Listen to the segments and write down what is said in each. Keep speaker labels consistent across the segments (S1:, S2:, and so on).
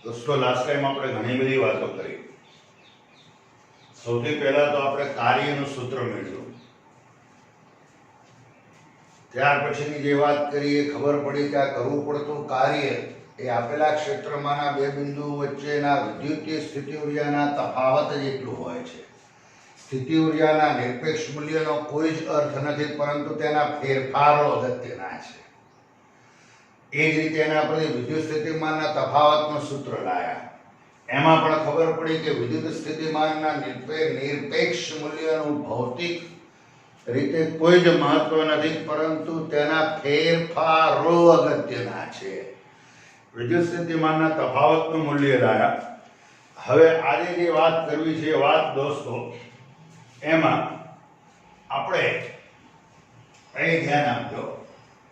S1: दोस्तों last time આપણે ઘણી બધી વાતો કરી। સૌથી પહેલા તો આપણે કાર્યનું સૂત્ર મેળવ્યું, ત્યાર પછીની જે વાત કરી એ ખબર પડી કે આ કરવું પડતું કાર્ય એ આપેલા ક્ષેત્રમાંના બે બિંદુઓ વચ્ચેના વિદ્યુતીય સ્થિતિ ઉર્જાના તફાવત જેટલું હોય છે। સ્થિતિ ઉર્જાના નિરપેક્ષ મૂલ્યનો કોઈ જ અર્થ નથી, પરંતુ તેના ફેરફારો અગત્યના છે। એ જ રીતે એના પરથી વિદ્યુત સ્થિતિમાનના તફાવતનું સૂત્ર લાયા। એમાં પણ ખબર પડી કે વિદ્યુત સ્થિતિમાનના નિરપેક્ષ મૂલ્યનું ભૌતિક રીતે કોઈ જ મહત્વ નથી, પરંતુ તેના ફેરફારો અગત્યના છે। વિદ્યુત સ્થિતિમાનના તફાવતનું મૂલ્ય લાયા। હવે આજે જે વાત કરવી છે વાત દોસ્તો, એમાં આપણે અહીં ધ્યાન આપજો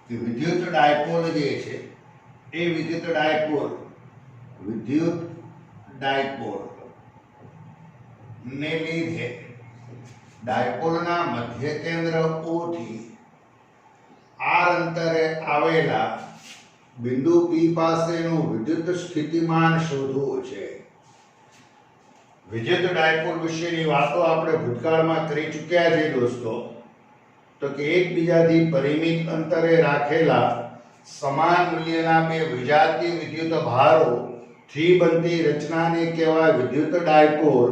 S1: કે વિદ્યુત ડાયપોલ જે છે એ વિદ્યુત ડાયપોલ ને લીધે ડાયપોલના મધ્ય કેન્દ્ર O થી r અંતરે આવેલા બિંદુ P પાસેનું વિદ્યુત સ્થિતિમાન શોધવું છે। વિદ્યુત ડાયપોલ વિશેની વાતો આપણે ભૂતકાળમાં કરી ચૂક્યા છે દોસ્તો। તો કે એકબીજાથી પરિમિત અંતરે રાખેલા સમાન મૂલ્યના બે વિજાતીય વિદ્યુત ભારોથી બનતી રચનાને કહેવાય વિદ્યુત ડાયપોલ।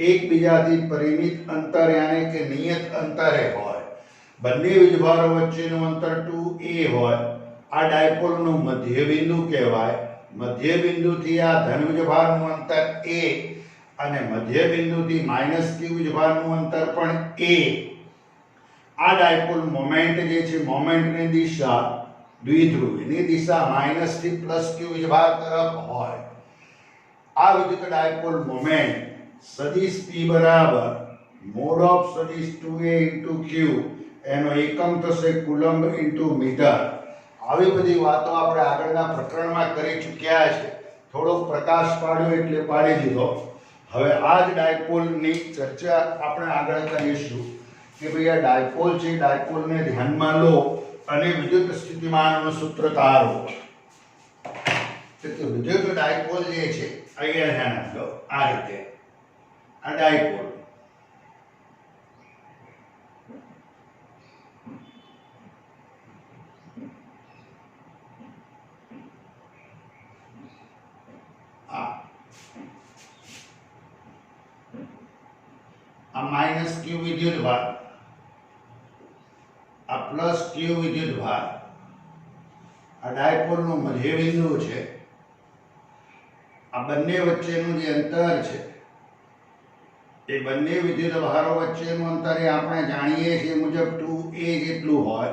S1: એકબીજાથી પરિમિત અંતર યાને કે નિયત અંતરે હોય, બંને વીજભારો વચ્ચેનું અંતર 2a હોય। આ ડાયપોલનું મધ્ય બિંદુ કહેવાય। મધ્ય બિંદુથી આ ધન વીજભારનું અંતર a અને મધ્ય બિંદુથી -q વીજભારનું અંતર પણ a। આ ડાયપોલ મોમેન્ટ જે છે, મોમેન્ટની દિશા દ્વિધ્રુવીની દિશા માઈનસ થી પ્લસ q વીજભાર તરફ હોય। આ વિદ્યુત ડાયપોલ મોમેન્ટ સદિશ p બરાબર મોડ ઓફ સદિશ 2a * q, એનો એકમ થશે કુલમ્બ * મીટર। આવી બધી વાતો આપણે આગળના પ્રકરણમાં કરી ચૂક્યા છે। થોડોક પ્રકાશ પાડ્યો એટલે પાડી દીધો। હવે આ જ ડાયપોલની ચર્ચા આપણે આગળ કરીશું કે ભાઈ આ ડાયપોલ છે, ડાયપોલને ધ્યાનમાં લો અને વિદ્યુત સ્થિતિમાનનું સૂત્ર તારો। તો વિદ્યુત ડાયપોલ જે છે અહીંયા ધ્યાન આપજો, આ રીતે આ ડાયપોલ આ માઈનસ q વિદ્યુત ભાર, આ પ્લસ q વિદ્યુત ભાર, આ ડાયપોલનું મધ્ય બિંદુ છે। આ બંને વચ્ચેનું જે અંતર છે એ બંને વિદ્યુત ભારો વચ્ચેનું અંતર એ આપણે જાણીએ છીએ મુજબ 2a જેટલું હોય।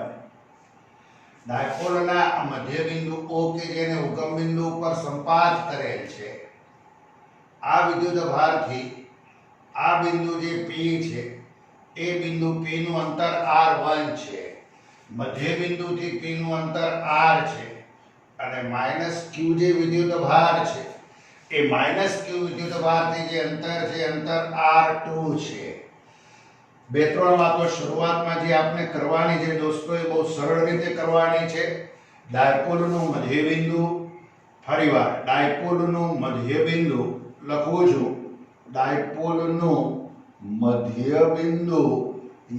S1: ડાયપોલના આ મધ્ય બિંદુ O કે જેને ઉગમ બિંદુ ઉપર સંપાત કરેલ છે, આ વિદ્યુત ભારથી આ બિંદુ જે P છે એ બિંદુ P નું અંતર r1 છે। મધ્ય બિંદુથી P નું અંતર r છે અને -q જે વિદ્યુત ભાર છે એ -q વિદ્યુત ભારથી જે અંતર છે અંતર r2 છે। બે ત્રણ વાતો શરૂઆતમાં જે આપણે કરવાની છે દોસ્તો એ બહુ સરળ રીતે કરવાની છે। ડાયપોલનું મધ્ય બિંદુ, ફરીવાર ડાયપોલનું મધ્ય બિંદુ લખું છું, ડાયપોલનું મધ્ય બિંદુ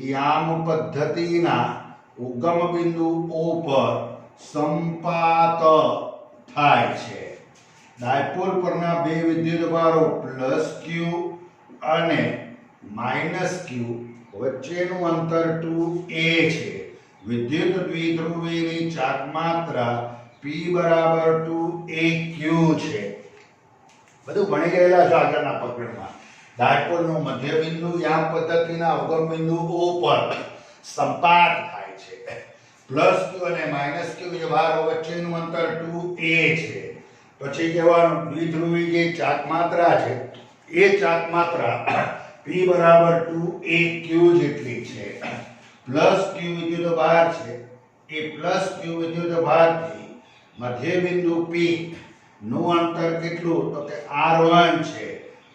S1: યામ પદ્ધતિના ઉગમ બિંદુ O પર સંપાત થાય છે। ડાયપોલ પરના બે વિદ્યુત ભારો +q અને -q વચ્ચેનું અંતર 2a છે। વિદ્યુત દ્વિધ્રુવીની ચાર્જમાત્રા p બરાબર 2aq છે। બધું ભણી ગયેલા છો આગળના પ્રકરણમાં। ડાયપોલનું મધ્ય બિંદુ યામ પદ્ધતિના ઉગમ બિંદુ O પર સંપાત થાય છે। +q અને -q વીજભારો વચ્ચેનું અંતર 2a છે। પછી કહેવાનું દ્વિધ્રુવી જે ચાર્જમાત્રા છે એ ચાર્જમાત્રા p બરાબર 2aq જેટલી છે। +q વિદ્યુત ભાર છે એ +q વિદ્યુત ભારથી મધ્ય બિંદુ P નું અંતર કેટલું તો કે r1 છે।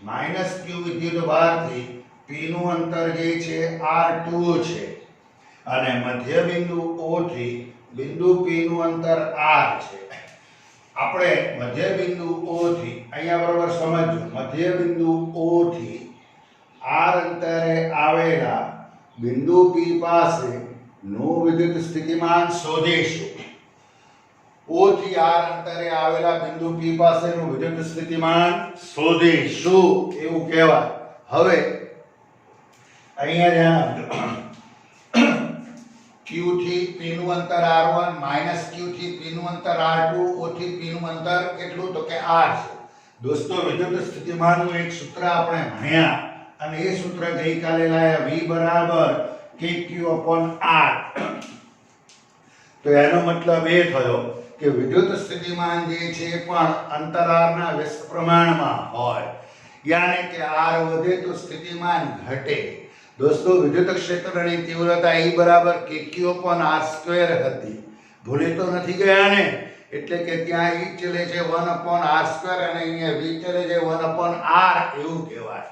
S1: -q વિદ્યુત ભારથી P નું અંતર જે છે r2 છે। અને મધ્ય બિંદુ O થી બિંદુ P નું અંતર R છે. આપણે મધ્ય બિંદુ O થી અહીંયા બરોબર સમજજો, મધ્ય બિંદુ O થી R અંતરે આવેલા બિંદુ P પાસે નું વિદ્યુત સ્થિતિમાન શોધીશું. O થી R અંતરે આવેલા બિંદુ P પાસેનું વિદ્યુત સ્થિતિમાન શોધીશું એવું કહેવાય. હવે અહીંયા ધ્યાન આપજો, Q થી P નું અંતર R1 માઈનસ Q થી P નું અંતર R2 O થી P નું અંતર કેટલું તો કે R છે. દોસ્તો વિદ્યુત સ્થિતિમાનનું એક સૂત્ર આપણે ભણ્યા અને એ સૂત્ર ગઈકાલે લાયા V બરાબર KQ/R. તો એનો મતલબ એ થયો કે વિદ્યુત સ્થિતિમાન જે છે પણ અંતરારના વ્યસ્ત પ્રમાણમાં હોય, યાની કે R વધે તો સ્થિતિમાન ઘટે. દોસ્તો વિદ્યુત ક્ષેત્રની તીવ્રતા E બરાબર KQ/R² હતી. ભૂલી તો નથી ગયા ને? એટલે કે ત્યાં E ચલે છે 1/R² અને અહીંયા V ચલે છે 1/R એવું કહેવાય.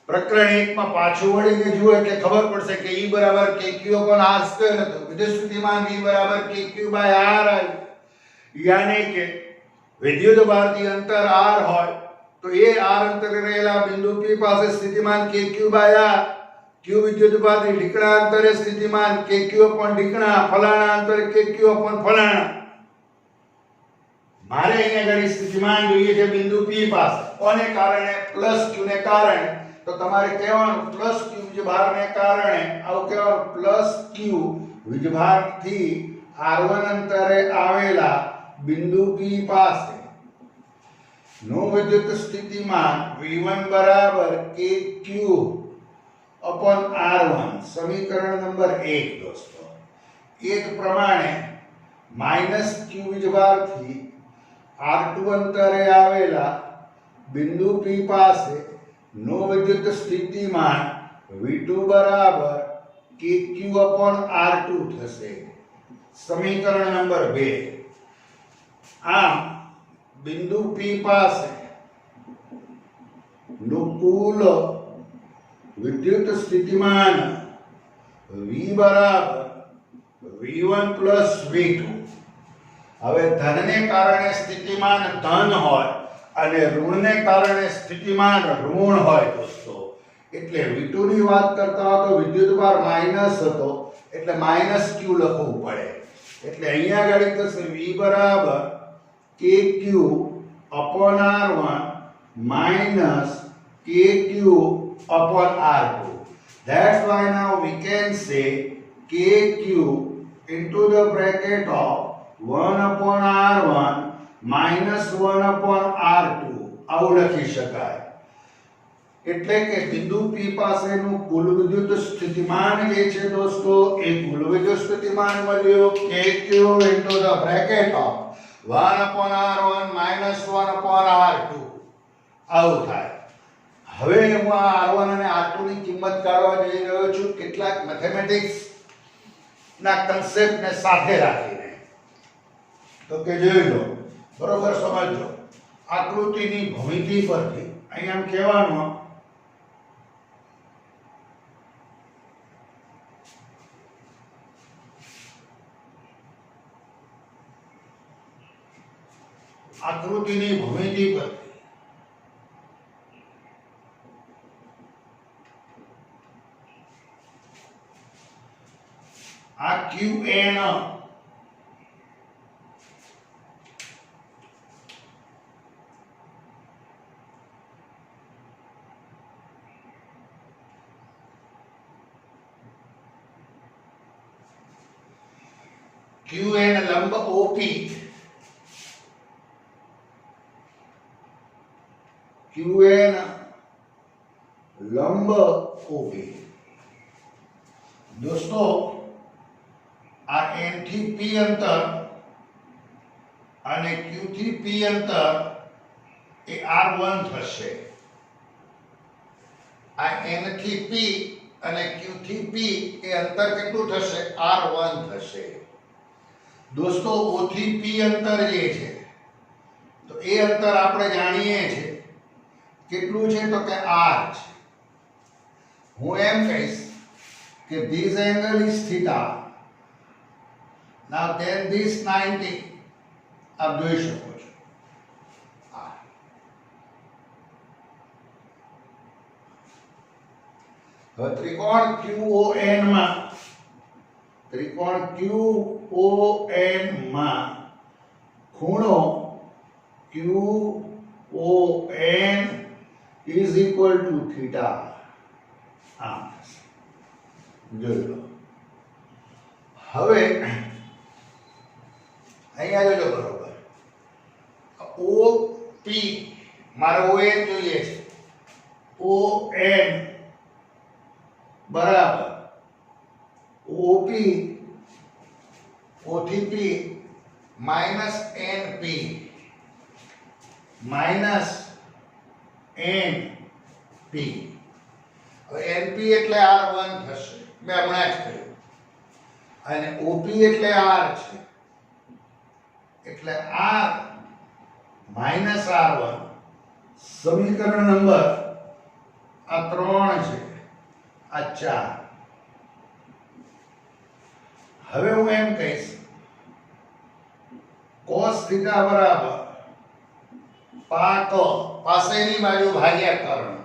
S1: પ્રકરણ 1 માં પાછું વળીને જુઓ એટલે ખબર પડશે કે E બરાબર KQ/R² હતું. વિદ્યુત સ્થિતિમાન V બરાબર KQ/R આવ્યું. યાની કે વિદ્યુત ભારથી અંતર R હોય તો એ R અંતરે રહેલા બિંદુ P પાસે સ્થિતિમાન KQ/R, Q વિદ્યુત ભારથી ઢીકણા અંતરે સ્થિતિમાન KQ/ઢીકણા, ફલાણા અંતરે KQ/ફલાણા. મારે અહીંયા ઘડી સ્થિતિમાન જોઈએ છે બિંદુ P પાસે. કોને કારણે? પ્લસ Q ને કારણે. તો તમારે કહેવાનું પ્લસ Q વીજભારને કારણે, આવું કહેવાનું પ્લસ Q વીજભારથી R1 અંતરે આવેલા બિંદુ P પાસે નું વિદ્યુત સ્થિતિમાન V1 બરાબર KQ/R1. સમીકરણ નંબર 1 દોસ્તો. એ જ પ્રમાણે માઈનસ Q વીજભારથી R2 અંતરે આવેલા બિંદુ P પાસે નું વિદ્યુત સ્થિતિમાન V2 બરાબર KQ/R2 થશે. સમીકરણ નંબર 2. આમ બિંદુ P પાસે નું કુલ વિદ્યુત સ્થિતિમાન V બરાબર V1 V2. હવે ધનને કારણે સ્થિતિમાન ધન હોય અને ઋણને કારણે સ્થિતિમાન ઋણ હોય દોસ્તો. એટલે V2 ની વાત કરતા હો તો વિદ્યુતભાર માઈનસ હતો એટલે માઈનસ Q લખવું પડે. એટલે અહીંયા આગળ થશે V બરાબર KQ/R1 minus KQ/R2. That's why now we can say KQ into the bracket of 1/R1 minus 1/R2. આવું લખી શકાય. એટલે કે બિંદુ P પાસેનું કુલ વિદ્યુત સ્થિતિમાન જે છે દોસ્તો એ કુલ વિદ્યુત સ્થિતિમાન મળ્યો KQ into the bracket of 1/R1 minus 1/R2. આવું થાય. હવે હું આ R1 અને R2 ની કિંમત કાઢવા જઈ રહ્યો છું કેટલાક મેથેમેટિક્સ ના કન્સેપ્ટ ને સાથે રાખીને. તો કે જોઈ લો, બરોબર સમજો. આકૃતિની ભૂમિતિ પરથી અહીંયા કહેવાનું આકૃતિની ભૂમિતિ પરથી આ QN લંબ OP, QN લંબ OP. દોસ્તો આ N થી P અંતર અને Q થી P અંતર એ R1 થશે. આ N થી P અને Q થી P એ અંતર કેટલું થશે? R1 થશે. દોસ્તો O થી P અંતર જે છે તો એ અંતર આપણે જાણીએ છીએ કેટલું છે તો કે R છે. હું એમ કહીશ કે this angle is theta. Now then this 90 આપ જોઈ શકો છો. હવે ત્રિકોણ QON માં ખૂણો QON is equal to theta. આમ જોઈ લો. હવે અહીંયા જોજો બરોબર. OP મારે ON જોઈએ છે. ON બરાબર OP O થી P minus NP minus NP. હવે NP એટલે R1 થશે, મેં હમણાં જ કહ્યું, અને OP એટલે R છે, એટલે R માઇનસ R1. સમીકરણ નંબર આ 3 છે, આ 4. હવે હું એમ કહીશ cos θ બરાબર પાક પાસેની બાજુ ભાગ્યા કર્ણ.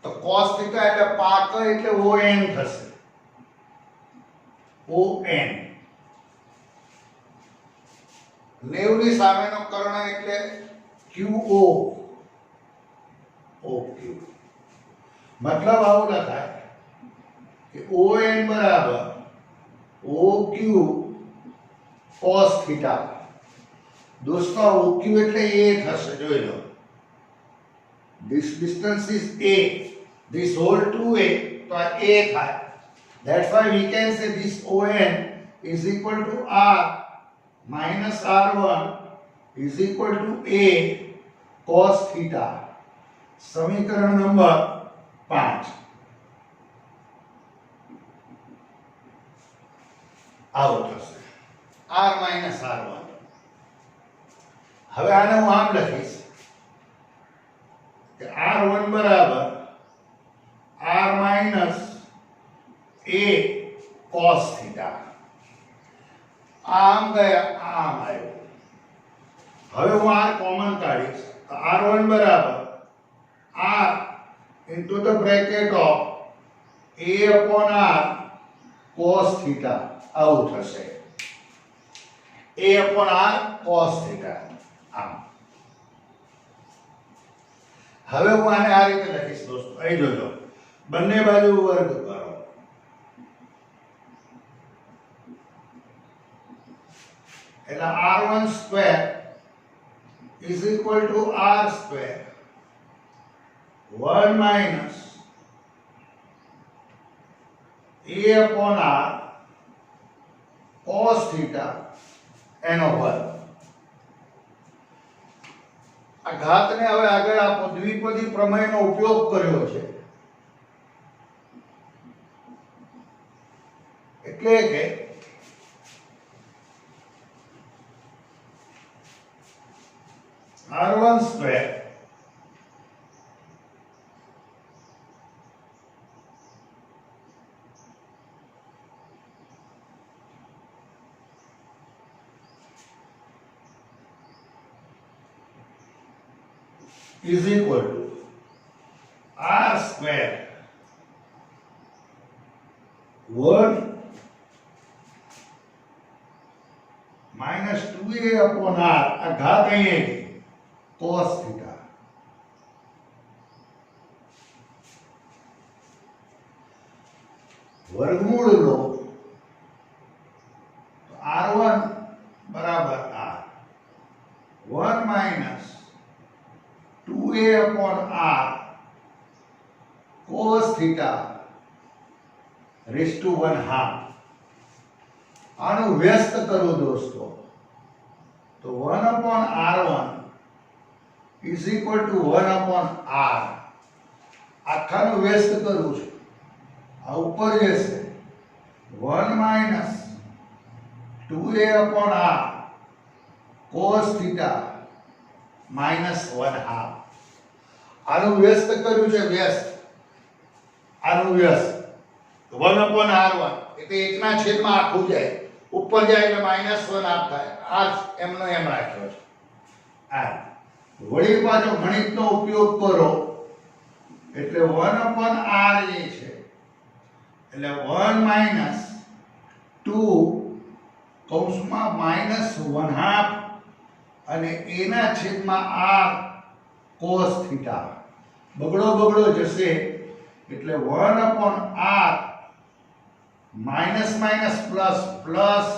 S1: તો cos θ એટલે પાક એટલે ON થશે. ON 90 ની સામેનો કર્ણ એટલે QO. OQ મતલબ આવું લખાય કે ON બરાબર OQ cos θ. દોસ્તો OQ એટલે a થશે, જોઈ લો. This distance is a, this whole 2a, તો આ a થાય. That's why we can say this ON is equal to R minus R1 is equal to a cos θ. સમીકરણ number 5 આવું થશે, R minus R1. હવે આને હું આમ લખીશ કે R1 બરાબર R minus a cos θ. આમ ગયા, આમ આવ્યો. હવે હું R કોમન કાઢીશ તો R1 બરાબર R into the bracket of a upon R cos θ. આવું થશે, a upon R cos θ. આમ હવે હું આને આ રીતે લખીશ દોસ્તો. અહીં જોજો, બંને બાજુ વર્ગ કરો. એટલે R1 square is equal to R square 1 minus a upon R cos θ એનો વર્ગ. આ ઘાતને હવે આગળ આપો, દ્વિપદી પ્રમેયનો ઉપયોગ કર્યો છે, એટલે કે R1 square is equal to R square 1 minus 2a upon R. આ ઘાત અહીં cos θ. વર્ગમૂળ લો તો R1 બરાબર R 1 minus 2a upon R cos θ raised to 1/2. આનું વ્યસ્ત કરો દોસ્તો તો 1 upon R1 is equal to 1 upon R. આખાનું વ્યસ્ત કરું છું, આ ઉપર જશે 1 minus 2a upon R cos θ minus 1/2. આનું વ્યસ્ત કર્યું છે, વ્યસ્ત, આનું વ્યસ્ત તો 1/r1 એટલે 1 ના છેદમાં આખું જાય, ઉપર જાય એટલે -1 આ થાય. આ એમનો એમ રાખ્યો છે. આ વળી પાછો ગણિતનો ઉપયોગ કરો એટલે 1/r એ છે એટલે 1 - 2 કૌંસમાં -1/2 અને એના છેદમાં r cos થીટા. બગડો જશે એટલે 1/r plus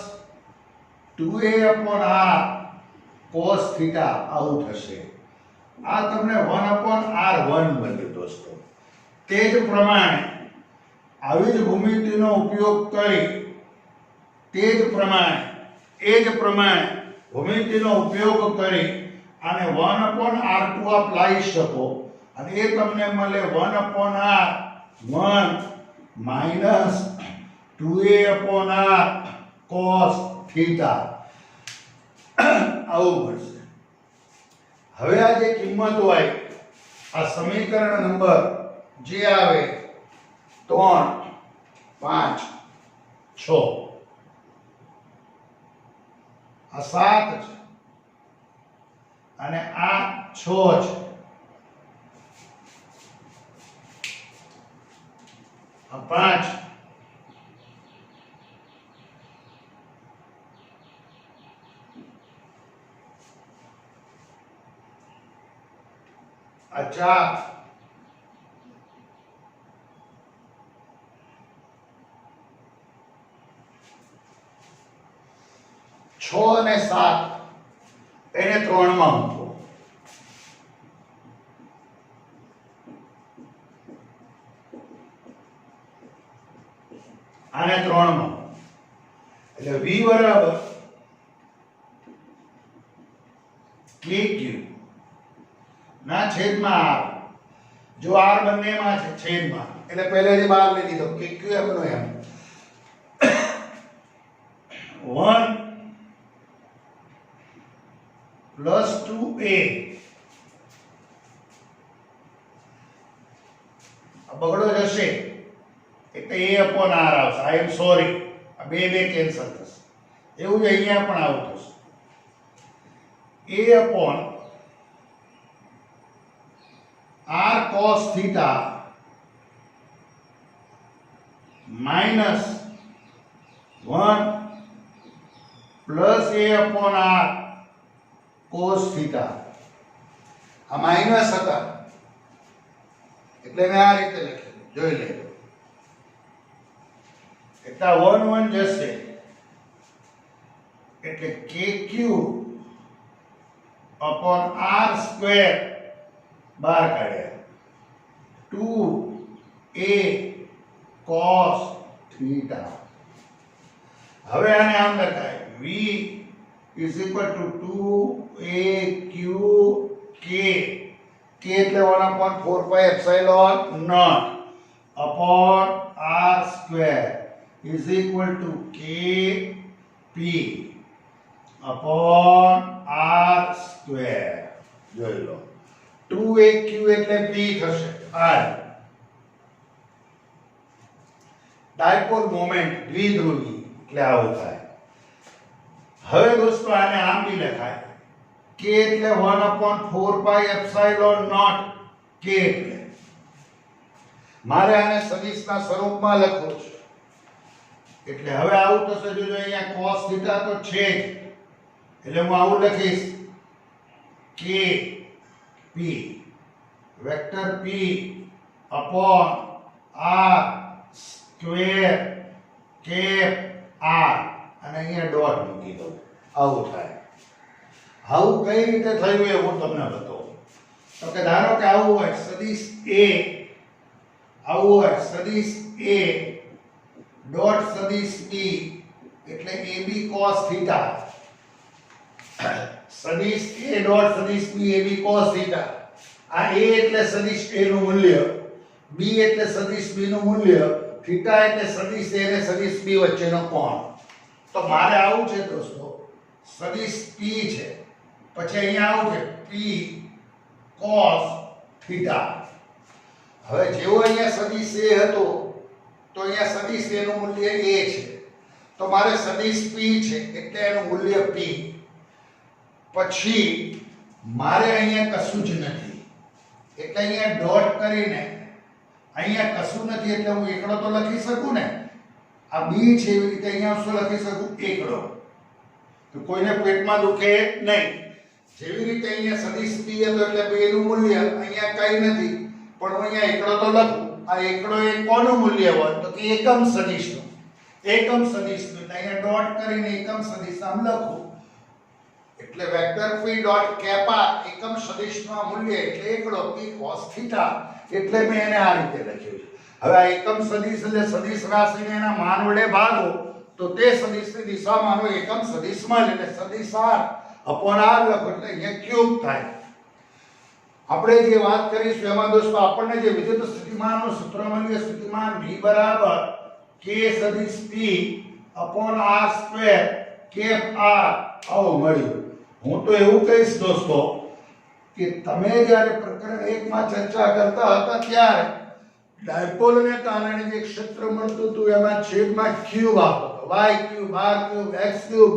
S1: 2a/r cos theta આવું થશે. આ તમને 1/r1 મળ્યું દોસ્તો. તે જ પ્રમાણે આવી જ ભૂમિતિનો ઉપયોગ કરી એ જ પ્રમાણે ભૂમિતિનો ઉપયોગ કરી અને 1/r2 આપ લાવી શકો અને એ તમને મળે 1/r1 - 2a/r cos થીટા આવું મળશે. હવે આ જે કિંમત હોય આ સમીકરણ નંબર જે આવે 3 5 6 આ 7 છે અને આ 6 છે, આ 5 આ 4 6 અને 7 એને 3 માં મૂકો આને 3 માં એટલે v બરાબર kq ના છેદમાં r. જો r બંનેમાં છે છેદમાં એટલે પહેલેથી બહાર લઈ દીધો kq એમનો એમ 1 પ્લસ 2a બગડો જશે એટલે a/r આવશે. આઈ એમ સોરી, આ બે કેન્સલ થશે. એવું જ અહીંયા પણ આવું થશે. a/r cos theta -1 plus a/r cos theta. આ માઈનસ હતા એટલે મેં આ રીતે લખ્યું, જોઈ લેજો. એટલે 1 1 જશે એટલે kq r સ્ક્વેર બહાર કાઢ્યા 2a cos થીટા. હવે આને આમ લખાય v is equal to 2aq k એટલે 1/4 pi epsilon naught upon r square is equal to kp upon r square. જોઈ લો 2aq એટલે p થશે r ડાયપોલ મોમેન્ટ દ્વિધ્રુવી એટલે આવું થાય. હવે દોસ્તો આને આમ બી લખાય k એટલે 1/4 pi epsilon naught k એટલે મારે આને સદિશના સ્વરૂપમાં લખવું છે એટલે હવે આવું થશે. જોજો અહીંયા cos થીટા તો છે જ એટલે હું આવું લખીશ k p vector p upon r square cap r અને અહીંયા ડોટ મૂકી દો. આવું થાય. આવું કઈ રીતે થયું એ હું તમને બતાવું. તો કે ધારો કે આવું હોય સદિશ a, આવું હોય સદિશ a ડોટ સદિશ b એટલે ab cos થીટા. સદિશ a ડોટ સદિશ b ab cos થીટા. આ a એટલે સદિશ a નું મૂલ્ય, b એટલે સદિશ b નું મૂલ્ય, થીટા એટલે સદિશ a અને સદિશ b વચ્ચેનો કોણ. તો મારે આવું છે દોસ્તો સદિશ p છે પછી અહીંયા આવું છે p cos થીટા. હવે જેવો અહીંયા સદિશ a હતો તો અહીંયા સદિશ એનું મૂલ્ય a છે, તો મારે સદિશ p છે એટલે એનું મૂલ્ય p. પછી મારે અહીંયા કશું જ નથી એટલે અહીંયા ડોટ કરીને અહીંયા કશું નથી એટલે હું એકડો તો લખી શકું ને. આ b છે એવી રીતે અહીંયા શું લખી શકું? એકડો. તો કોઈને પેટમાં દુખે નહીં. જેવી રીતે અહીંયા સદિશ p હતો એટલે p નું મૂલ્ય અહીંયા કઈ નથી પણ હું અહીંયા એકડો તો લખું. આ એકડો એ કોનું મૂલ્ય હોય? તો કે એકમ સદિશનું. એકમ સદિશનું એટલે અહીંયા ડોટ કરીને એકમ સદિશ નામ લખું. એટલે વેક્ટર p ડોટ કેપા એકમ સદિશનું આ મૂલ્ય એટલે એકડો p cos થીટા એટલે મેં એને આ રીતે લખ્યું છે. હવે આ એકમ સદિશ એટલે સદિશ રાશિને એના માન વડે ભાગો તો તે સદિશની દિશામાંનો એકમ સદિશ મળે એટલે સદિશ r upon r લખો એટલે અહીંયા ક્યુબ થાય. આપણે જે વાત કરીશું એમાં દોસ્તો આપણને જે વિદ્યુત સ્થિતિમાનનું સૂત્ર મળ્યું સ્થિતિમાન v બરાબર k સદિશ p upon r square cap r આવું મળ્યું. હું તો એવું કહીશ દોસ્તો કે તમે જ્યારે પ્રકરણ 1 માં ચર્ચા કરતા હતા ત્યારે ડાયપોલને કારણે જે ક્ષેત્ર મળતું હતું એમાં છેદમાં ક્યુબ આવતો હતો. y cube r cube x cube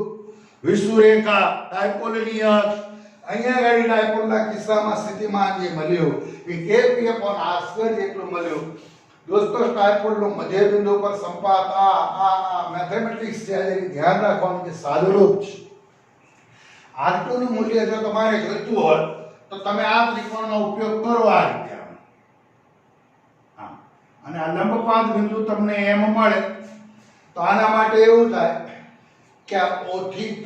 S1: વિષુરેખા ડાયપોલની અક્ષ. અહીંયા આગળ ડાયપોલના કિસ્સામાં સ્થિતિમાન જે મળ્યું એ kp upon r સ્ક્વેર જેટલું મળ્યું. દોસ્તો ડાયપોલનો મધ્ય બિંદુ પર સંપાત આ મેથેમેટિક્સ છે એની ધ્યાન રાખવાનું કે સાદુરૂપ છે. r2 નું મૂલ્ય જો તમારે જોઈતું હોય તો તમે આ ત્રિકોણનો ઉપયોગ કરો આ રીતે. અને આ લંબપાત બિંદુ તમને એમ મળે તો આના માટે એવું થાય કે આ O થી P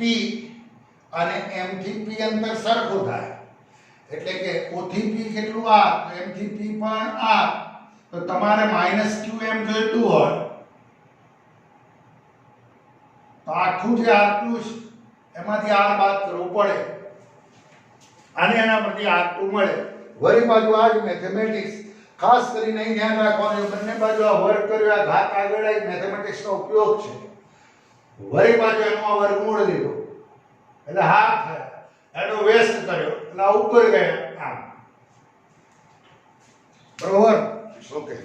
S1: અને M થી P અંતર સરખું થાય એટલે કે O થી P કેટલું r તો M થી P પણ r. તો તમારે -qm જોઈતું હોય તો આખું જે r2 છે એમાંથી r બાદ કરવું પડે અને એના પરથી r2 મળે. વળી બાજુ આ જ મેથેમેટિક્સ ખાસ કરીને અહીં ધ્યાન રાખવાનું બંને બાજુ આ વર્ગ કર્યો આ ઘાત આગળ આવી મેથેમેટિક્સનો ઉપયોગ છે. વળી બાજુ એનો આ વર્ગમૂળ લીધો એટલે હાફ થાય એનો વેસ્ટ કર્યો એટલે આ ઉપર ગયા આમ. બરોબર? ઓકે.